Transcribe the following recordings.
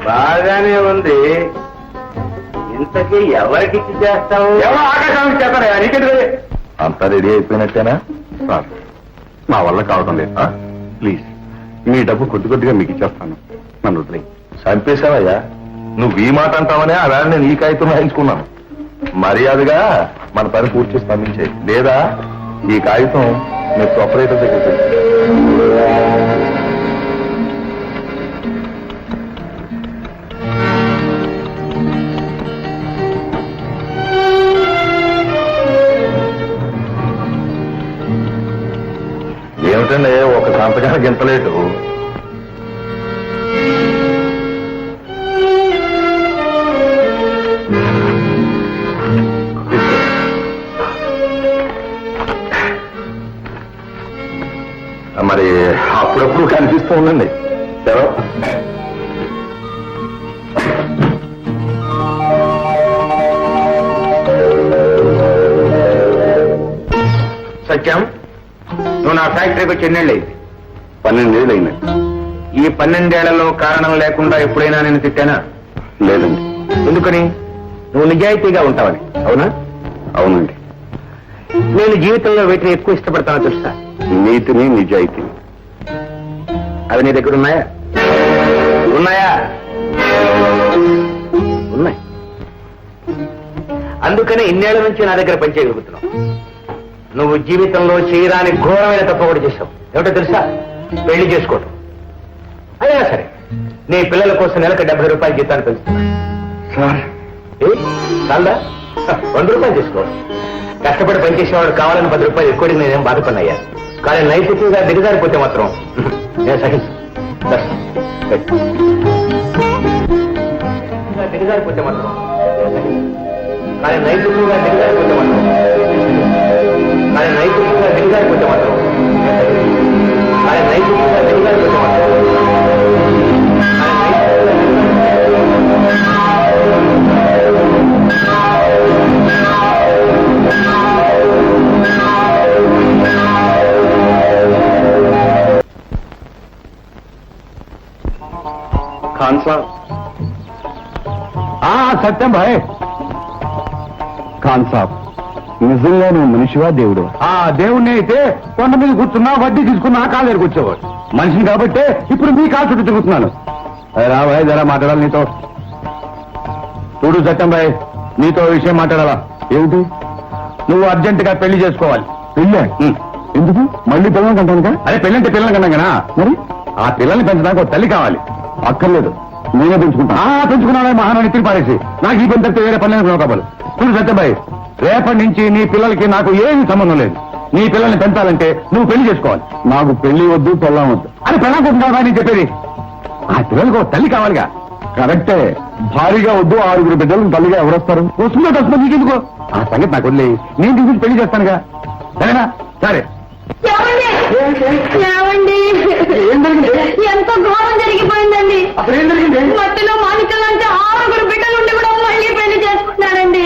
బాగానే ఉంది. ఇంతకీ ఎవరికి ఇచ్చి చేస్తావు? ఎవరో ఆకాశానికి చేస్తారా? నీకెందుకు? అంతా రెడీ అయిపోయినట్టేనా? సార్, నా వల్ల కావడం లేదు. ప్లీజ్, మీ డబ్బు కొద్ది కొద్దిగా మీకు ఇచ్చేస్తాను. నన్ను వదిలేయి. చంపేశావయ్యా. నువ్వు ఈ మాట అంటావనే ఆ వేళ నేను ఈ కాగితం రాయించుకున్నాను. మర్యాదగా మన పని పూర్తి చేసి పంపించేయి, లేదా ఈ కాగితం మీరు సపరేటర్ దగ్గర ఏమిటండి ఒక సంతకానికి ఎంత లేటు? మరి అప్పుడప్పుడు కనిపిస్తూ ఉండండి. సెలవు. సత్యం, నువ్వు నా ఫ్యాక్టరీకి వచ్చి ఎన్నేళ్ళు అయింది? 12 ఏళ్ళు అయినాయి. ఈ 12 ఏళ్లలో కారణం లేకుండా ఎప్పుడైనా నేను తిట్టానా? లేదండి. ఎందుకని? నువ్వు నిజాయితీగా ఉంటావని. అవునా? అవునండి. నేను జీవితంలో వీటిని ఎక్కువ ఇష్టపడతానో తెలుసా? నీతిని, నిజాయితీని. అవి నీ దగ్గర ఉన్నాయా? ఉన్నాయా? ఉన్నాయి. అందుకనే ఇన్నేళ్ల నుంచి నా దగ్గర పనిచేయగలుగుతున్నావు. నువ్వు జీవితంలో చేయరాని ఘోరమైన తప్పు కూడా చేశావు. ఏమిటో తెలుసా? పెళ్లి చేసుకోవటం. అయినా సరే నీ పిల్లల కోసం నెలకు 70 రూపాయలు జీతాన్ని పెంచుతున్నా. సార్, చాలదా? 100 రూపాయలు తీసుకోవాలి. కష్టపడి పనిచేసేవాడు కావాలని 10 రూపాయలు ఎక్కువ నేనేం బాధపడినయ్యా. కానీ నైతికంగా దిగజారిపోతే మాత్రం నేను దిగజారిపోతే మాత్రం కానీ నైతికంగా దిగజారిపోతే మాత్రం కానీ నైతికంగా దిగజారిపోతే మాత్రం కానీ నైతికంగా దిగజారిపోతే మాత్రం ఖాన్ సాబ్. సత్యం భాయ్. ఖాన్ సాబ్, నిజంగా నువ్వు మనిషివా దేవుడు? దేవుణ్ణి అయితే కొండ మీద కూర్చున్నా, వడ్డీ తీసుకున్నా కాలు దగ్గరకు వచ్చేవాడు. మనిషిని కాబట్టి ఇప్పుడు మీ కాలు చుట్టూ తిరుగుతున్నాను. రా భాయ్, జరా మాట్లాడాలి నీతో. చూడు సత్యం భాయ్, నీతో విషయం మాట్లాడాలా. ఏమిటి? నువ్వు అర్జెంటుగా పెళ్లి చేసుకోవాలి. పెళ్ళే? ఎందుకు? మళ్ళీ పిల్లలు కంటానుగా? అరే పెళ్ళంటే పిల్లలు కన్నా కదా. మరి ఆ పిల్లల్ని పెంచడానికి ఒక తల్లి కావాలి. అక్కర్లేదు, నేనే పెంచుకుంటా. పెంచుకున్నానే మహానాన్ని తిరిగి పారేసి నాకు ఈ పని తప్పితే వేరే పనులు కావాలి. చూడు సత్యబాయ్, రేపటి నుంచి నీ పిల్లలకి నాకు ఏమీ సంబంధం లేదు. నీ పిల్లల్ని పెంచాలంటే నువ్వు పెళ్లి చేసుకోవాలి. నాకు పెళ్లి వద్దు, పెళ్ళం వద్దు. అది పెళ్ళం కోసం కాదా నేను చెప్పేది? ఆ పిల్లలకు ఒక తల్లి కావాలిగా. కరెక్టే. భారీగా వద్దు, 6 బిడ్డలను తల్లిగా ఎవరొస్తారు? వస్తుందో తప్ప నీకెందుకో ఆ సంగతి నాకు వదిలే. నేను తీసుకుని పెళ్లి చేస్తానుగా. సరేనా? సరే. ఎంతో ఘోరం జరిగిపోయిందండి. మట్టిలో మాణిక్యాలంటే 6 బిడ్డలు ఉండి కూడా మళ్ళీ పెళ్లి చేసుకుంటున్నారండి.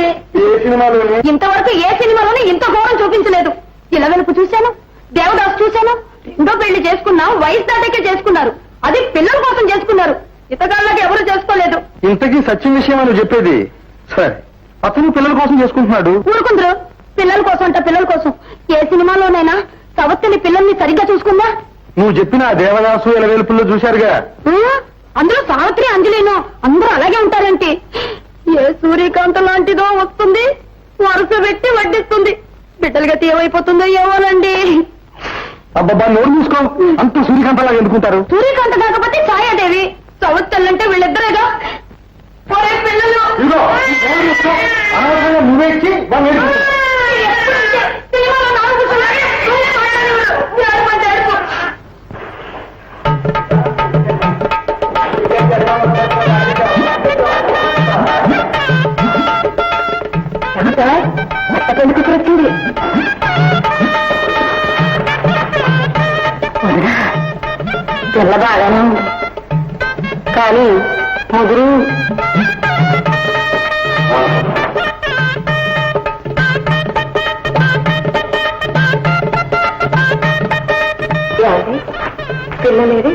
ఇంతవరకు ఏ సినిమాలోనే ఇంత ఘోరం చూపించలేదు. ఇలా వెనుక చూశాను, దేవదాస్ చూశాను. రెండో పెళ్లి చేసుకున్నాం, వయసు దాటకే చేసుకున్నారు. అది పిల్లల కోసం చేసుకున్నారు. ఇతగాళ్ళకి ఎవరు చేసుకోలేదు. ఇంతకీ సత్యం విషయం అని చెప్పేది? సరే, అతను పిల్లల కోసం చేసుకుంటున్నాడు. ఊరుకుందరు. పిల్లల కోసం అంట, పిల్లల కోసం. ఏ సినిమాలోనైనా సవత్తిని పిల్లల్ని సరిగ్గా చూసుకుందా? నువ్వు చెప్పిన దేవదాసు ఎలవేలుపుల్లో చూశారుగా. అందులో సావిత్రి, అంజలిను అందరూ అలాగే ఉంటారేంటి? ఏ సూర్యకాంత లాంటిదో వస్తుంది, వరుస పెట్టి వడ్డిస్తుంది. బిడ్డలుగా తీయమైపోతుందో ఏమోనండి. అబ్బబ్బా, నోరు మూసుకో. అంత సూర్యకాంతలాగా ఎందుకుంటారు? సూర్యకాంత కాకపోతే ఛాయాదేవి. సవత్తల్లంటే వీళ్ళిద్దరేగా. పిల్లలు నువ్వే ఇచ్చి సినిమాలో నాలుగు వచ్చింది. పిల్ల బాగానే ఉంది, కానీ ముదురు. పిల్లలేది?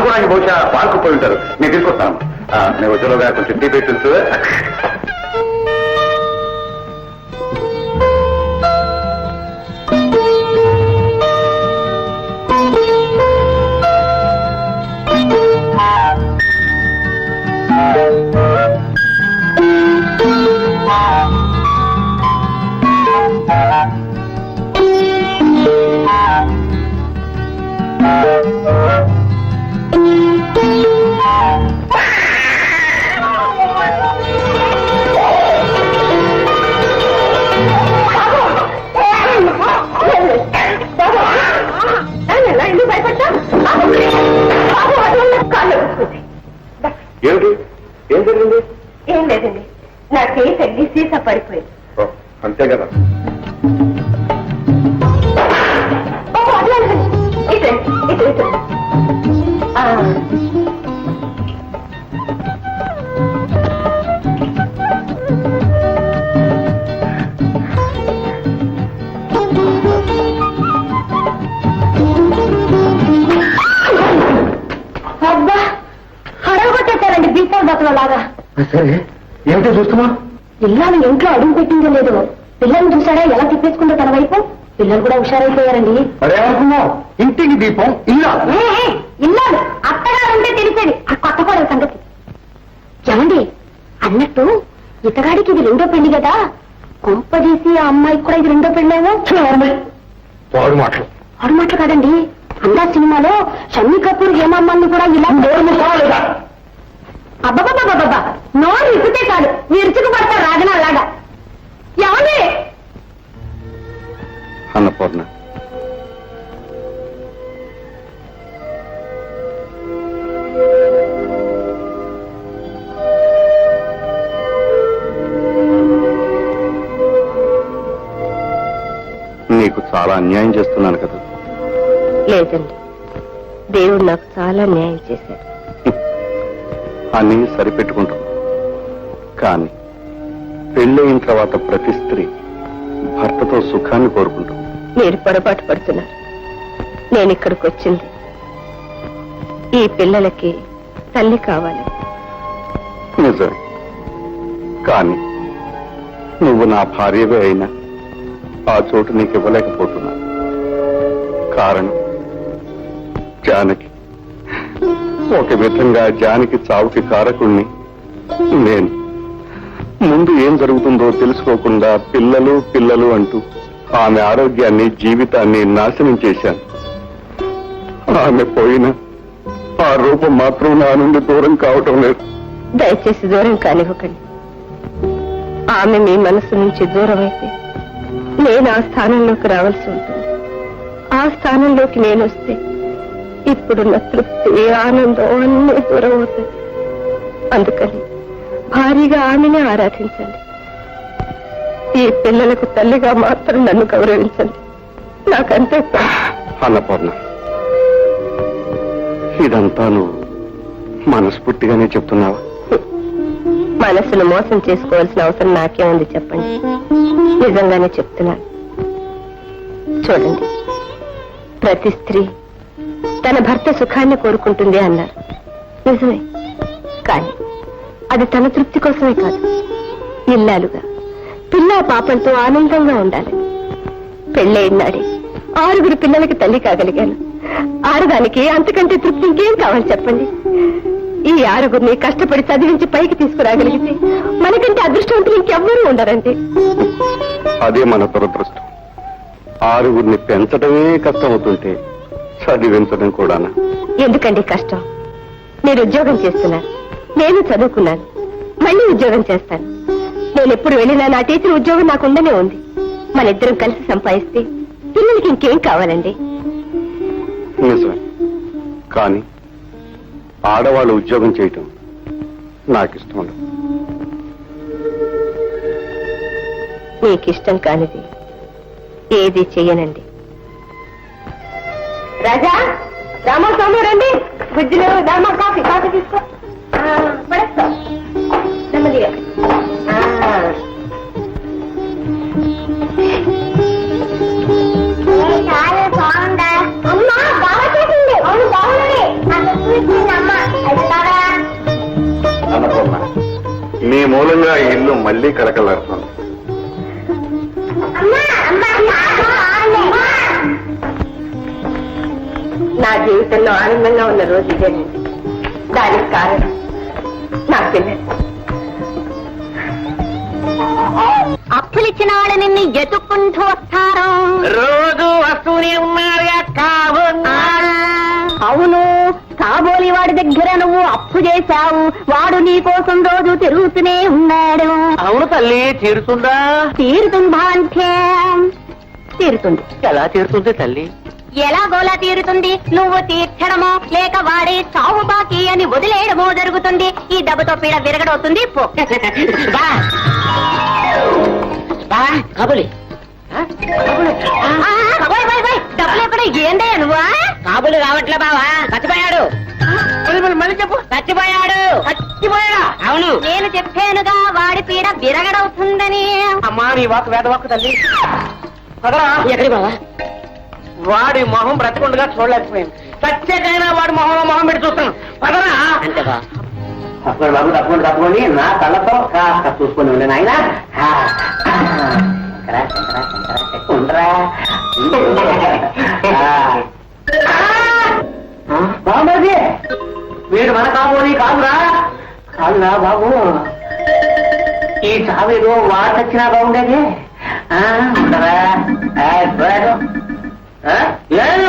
పడుకోవడానికి బహుశా పార్కు పోయి ఉంటారు. నేను తీసుకొస్తాను. నేను వచ్చేలోగా కొంచెం టీ పెట్టి తెలుసు. ఏమిటి? ఏం జరిగింది? ఏం లేదండి, నా చేయి తగ్గి సీసా పడిపోయింది. అంతే కదా. అబ్బా, హడగొట్టేశారండి బీపాల్ బతుల లాగా. సరే, ఏమిటో చూస్తున్నా? పిల్లలు ఇంట్లో అడుగు పెట్టిందో లేదు, పిల్లల్ని చూసారా ఎలా తిప్పేసుకుందో తన వైపు. పిల్లలు కూడా హుషారైపోయారండి. మరేమనుకున్నావు? ఇంటికి దీపం ఇల్లా? ఇల్లాలు అత్తగారుంటే తెలిసేది ఆ కొత్త కోడల సంగతి. ఏమండి, అన్నట్టు ఇతగాడికి ఇది రెండో పెళ్లి కదా, కొంపదీసి ఆ అమ్మాయికి కూడా ఇది రెండో పెళ్ళేమో. వాడు మాటలు. వాడు మాటలు కాదండి, అన్నా సినిమాలో షమ్మీ కపూర్ హేమమ్మల్ని కూడా ఇలా అబ్బబ్బబ్బబ్బబ్బా నోరు ఇప్పితే కాదు విరుచుకు పడతారు రాజనాలాగా. ఏమండి? అన్నపూర్ణ, నీకు చాలా అన్యాయం చేస్తున్నాను కదా. లేదండి, దేవుడు నాకు చాలా న్యాయం చేశాడు. అన్నీ సరిపెట్టుకుంటాం. కానీ పెళ్ళయిన తర్వాత ప్రతి స్త్రీ భర్తతో సుఖాన్ని కోరుకుంటాం. మీరు పొరపాటు పడుతున్నారు. నేను ఇక్కడికి వచ్చింది ఈ పిల్లలకి తల్లి కావాలి. నిజమే, కానీ నువ్వు నా భార్యవే అయినా ఆ చోటు నీకు ఇవ్వలేకపోతున్నా. కారణం జానకి. ఒక విధంగా జానకి చావుకి కారకుణ్ణి నేను. ముందు ఏం జరుగుతుందో తెలుసుకోకుండా పిల్లలు పిల్లలు అంటూ ఆమె ఆరోగ్యాన్ని జీవితాన్ని నాశనం చేశాను. ఆమె పోయిన ఆ రూపం మాత్రం నా నుండి దూరం కావటం లేదు. దయచేసి దూరం కానివ్వకండి. ఆమె మీ మనసు నుంచి దూరం అయితే నేను ఆ స్థానంలోకి రావాల్సి ఉంటుంది. ఆ స్థానంలోకి నేను వస్తే ఇప్పుడున్న తృప్తి ఆనందం అన్నీ దూరం అవుతాయి. అందుకని భారీగా ఆమెనే ఆరాధించండి. ఈ పిల్లలకు తల్లిగా మాత్రం నన్ను గౌరవించండి. నాకంతే. అన్నపూర్ణ, ఇదంతా నువ్వు మనస్ఫూర్తిగానే చెప్తున్నావా? మనసును మోసం చేసుకోవాల్సిన అవసరం నాకేముంది చెప్పండి. నిజంగానే చెప్తున్నాను. చూడండి, ప్రతి స్త్రీ తన భర్త సుఖాన్ని కోరుకుంటుంది అన్నారు. నిజమే, కానీ అది తన తృప్తి కోసమే కాదు, ఇల్లాలుగా పిల్ల పాపంతో ఆనందంగా ఉండాలి. పెళ్ళైనాడే 6 పిల్లలకి తల్లి కాగలిగాను. ఆడదానికి అంతకంటే తృప్తి ఇంకేం కావాలి చెప్పండి. ఈ 6 కష్టపడి చదివించి పైకి తీసుకురాగలిగితే మనకంటే అదృష్టవంతులు ఇంకెవ్వరూ ఉండరండి. అదే మన దురదృష్టం. 6 పెంచడమే కష్టం అవుతుంటే చదివించడం కూడానా? ఎందుకండి కష్టం? మీరు ఉద్యోగం చేస్తున్నారు, నేను చదువుకున్నాను, మళ్ళీ ఉద్యోగం చేస్తాను. నేను ఎప్పుడు వెళ్ళినా నా టీచర్ ఉద్యోగం నాకు ఉండనే ఉంది. మన ఇద్దరం కలిసి సంపాదిస్తే పిల్లలకి ఇంకేం కావాలండి? నిజమే, కానీ ఆడవాళ్ళు ఉద్యోగం చేయటం నాకు ఇష్టం ఉండదు. మీకిష్టం కానిది ఏది చెయ్యనండి. రాజా, రామా స్వామి రండి. గుజ్జులు రామా, కాఫీ కాఫీ తీసుకో. పడేస్తా నెమ్మదిగా. చాలా బాగుందా? అమ్మా బాగా చేసింది. అవును, బాగుంది. నీ మూలంగా ఈ ఇల్లు మళ్ళీ కలకలాడుతుంది. నా జీవితంలో ఆనందంగా ఉన్న రోజు ఇదేనండి. దానికి కారణం నా పిల్లలు. అప్పులిచ్చిన వాళ్ళు నిన్ను ఎత్తుక్కుంటూ వస్తారు. రోజు వస్తూనే ఉన్నారుగా అవును, కాబోలి వాడి దగ్గర నువ్వు అప్పు చేశావు. వాడు నీ కోసం రోజు తిరుగుతూనే ఉన్నాడు. అవును తల్లి, తీరుతుందా? తీరుతుందా అంటే తీరుతుంది. ఎలా తీరుతుంది తల్లి? ఎలాగోలా తీరుతుంది. నువ్వు తీర్చడమో లేక వాడే చావు బాకీ అని వదిలేయడమో జరుగుతుంది. ఈ దెబ్బతో పీడ విరగడవుతుంది. పో. కాబోలి డబ్బులు ఎక్కడ? ఏందయ్యా నువ్వా? కాబోలి రావట్లే బావా, చచ్చిపోయాడు. మళ్ళీ చెప్పు. చచ్చిపోయాడు. చచ్చిపోయాడా? అవును. నేను చెప్పానుగా వాడి పీడ విరగడవుతుందని. అమ్మా నీ వాకు వేద వాక్కు తల్లి. పదరా. ఎక్కడి బావా? వాడి మొహం బ్రతకుండగా చూడలేకపోయింది. సత్యకైనా వాడి మొహం పెట్టి చూస్తాను. పదరా. అంతే బా. బాబు తప్పకుండా నా కళ్ళతో కాస్త చూసుకొని ఉండే నాయన. ఉండరా బాబు, వీడు మన కాబోని కాదురా. కాదురా బాబు, ఈ సావేదో వాడు వచ్చినా బాగుండేది. ఉండరా లేదు.